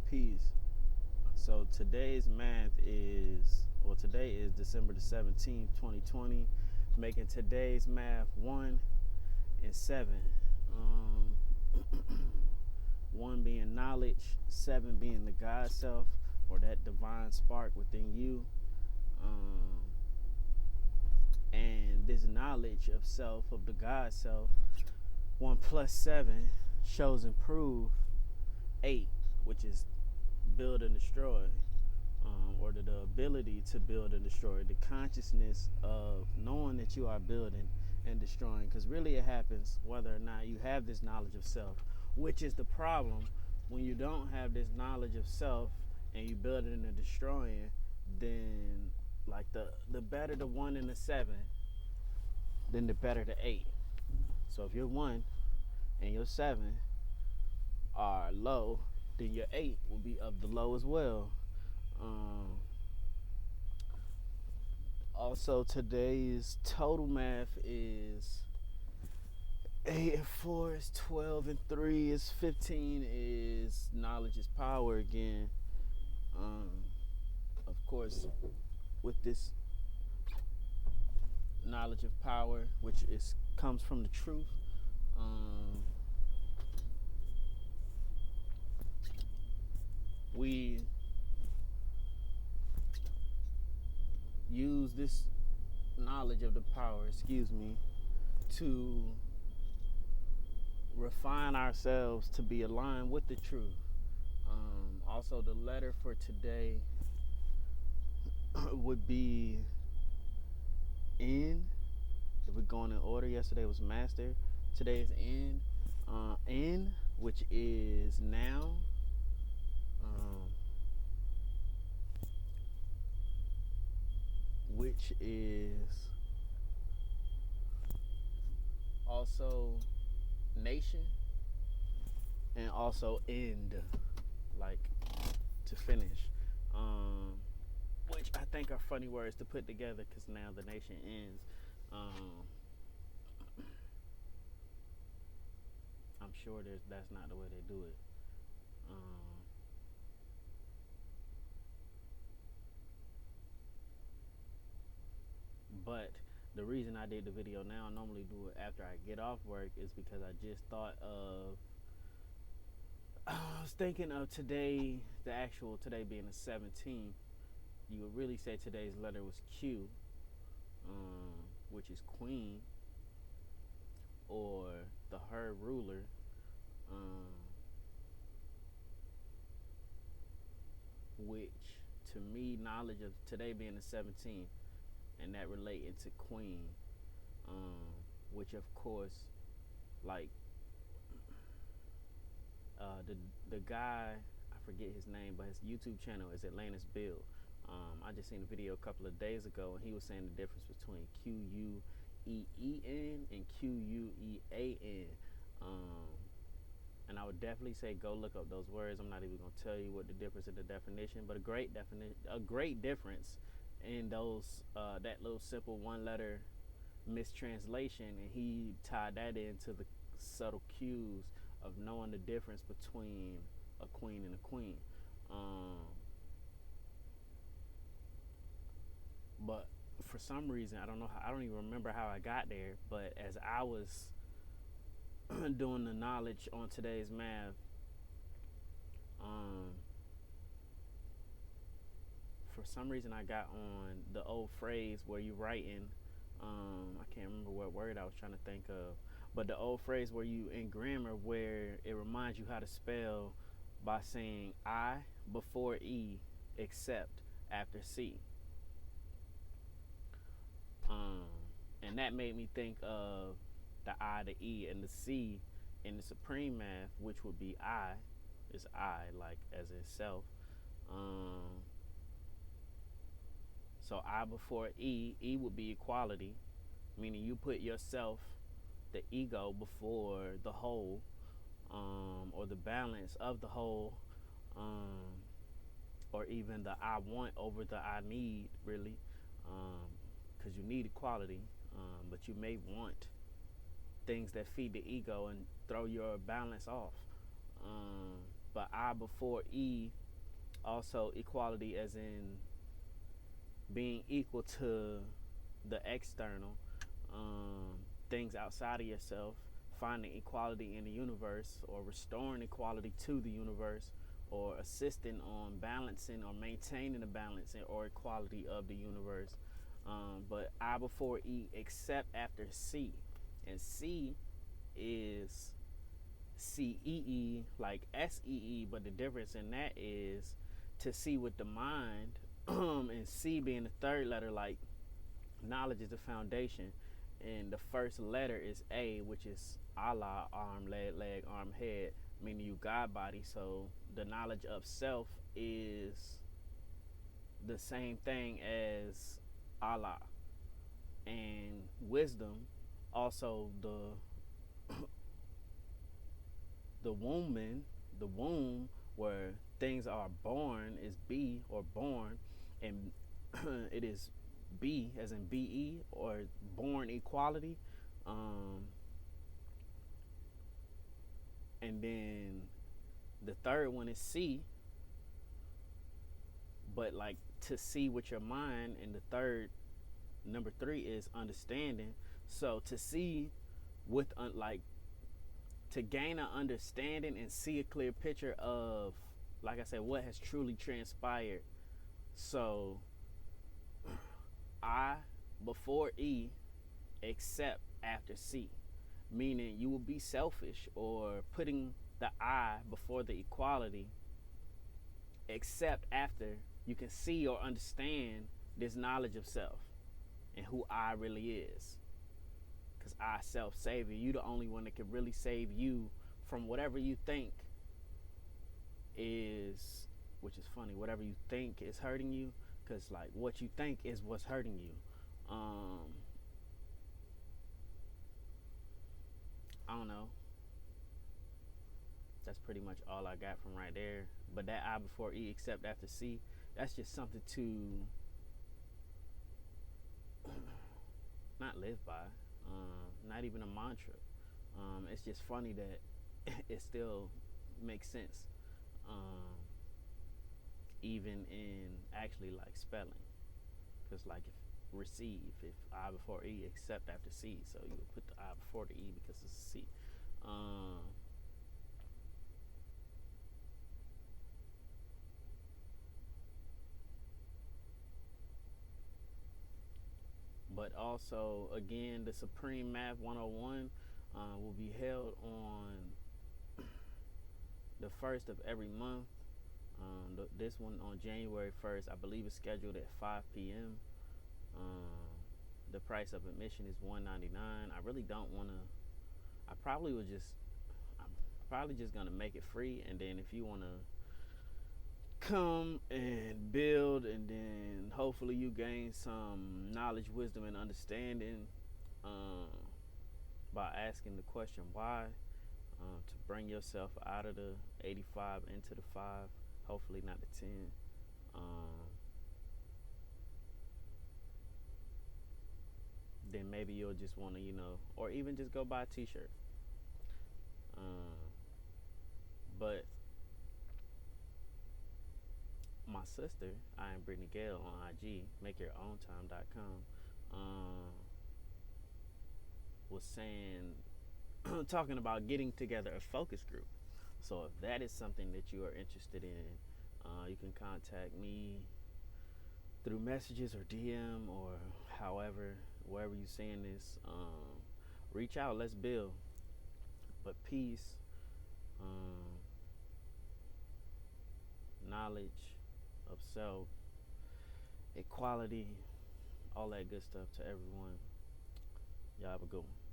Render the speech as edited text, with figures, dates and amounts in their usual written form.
Peace. So today is December the 17th, 2020, making today's math 1 and 7. Um, 1 being knowledge, 7 being the God self or that divine spark within you. And this knowledge of self, of the God self, 1 plus 7 shows and prove 8, which is build and destroy, or the ability to build and destroy, the consciousness of knowing that you are building and destroying. Because really it happens whether or not you have this knowledge of self, which is the problem. When you don't have this knowledge of self and you building and destroying, then like the better the 1 and the 7, then the better the 8. So if your 1 and your 7 are low, then your 8 will be of the low as well. Also, today's total math is 8 and 4 is 12 and 3 is 15, is knowledge is power again. Of course, with this knowledge of power, which comes from the truth, we use this knowledge of the power, to refine ourselves to be aligned with the truth. Also, the letter for today would be N. If we're going in order, yesterday was master. Today is N. N, which is now. Which is also nation, and also end, like to finish, which I think are funny words to put together, because now the nation ends. I'm sure that's not the way they do it. But the reason I did the video now, I normally do it after I get off work, is because I just thought of, I was thinking of today, the actual today being the 17th. You would really say today's letter was Q, which is queen, or the her ruler. Which to me, knowledge of today being the 17th, and that relating to queen, which of course, like the guy, I forget his name, but his YouTube channel is Atlantis Bill. I just seen a video a couple of days ago, and he was saying the difference between Queen and Quean. And I would definitely say go look up those words. I'm not even gonna tell you what the difference in the definition, but a great difference in those, that little simple one letter mistranslation, and he tied that into the subtle cues of knowing the difference between a queen and a queen. But for some reason, I don't know how, I don't even remember how I got there, but as I was doing the knowledge on today's math, for some reason I got on the old phrase where you writing, I can't remember what word I was trying to think of, but the old phrase where you in grammar, where it reminds you how to spell by saying I before E except after C. And that made me think of the I, the E, and the C in the supreme math, which would be I, is I, like as in self. So I before E would be equality, meaning you put yourself, the ego, before the whole, or the balance of the whole, or even the I want over the I need, really, because you need equality, but you may want things that feed the ego and throw your balance off. But I before E, also equality as in being equal to the external, things outside of yourself, finding equality in the universe or restoring equality to the universe, or assisting on balancing or maintaining the balance or equality of the universe. But I before E except after C. And C is CEE, like SEE, but the difference in that is to see with the mind, and C being the third letter, like knowledge is the foundation, and the first letter is A, which is Allah, arm, leg, arm, head, meaning you God body. So the knowledge of self is the same thing as Allah, and wisdom, also the womb where things are born is B, or born, and it is B as in BE, or born equality. And then the third one is C, but like to see with your mind, and the third, number 3 is understanding. So to see with like to gain an understanding and see a clear picture of, like I said, what has truly transpired. So I before E except after C, meaning you will be selfish or putting the I before the equality, except after you can see or understand this knowledge of self and who I really is. Because I self-save you. You're the only one that can really save you from whatever you think is, which is funny, whatever you think is hurting you, because like what you think is what's hurting you. I don't know. That's pretty much all I got from right there. But that I before E except after C, that's just something to not live by. Not even a mantra. It's just funny that it still makes sense, even in actually like spelling. Because like if receive, if I before E except after C, so you would put the I before the E because it's a C. But also, again, the Supreme Math 101 will be held on the first of every month. This one on January 1st, I believe it's scheduled at 5 p.m. The price of admission is $199. I really don't want to. I probably would just. I'm probably just gonna make it free, and then if you want to come and build, and then hopefully you gain some knowledge, wisdom, and understanding by asking the question why, to bring yourself out of the 85 into the 5, hopefully not the 10. Then maybe you'll just want to, or even just go buy a t-shirt. But my sister, I am Brittany Gale on IG, makeyourown.com, was saying, talking about getting together a focus group. So if that is something that you are interested in, you can contact me through messages or DM or however, wherever you're seeing this. Reach out, let's build. But peace, knowledge of self, equality, all that good stuff to everyone. Y'all have a good one.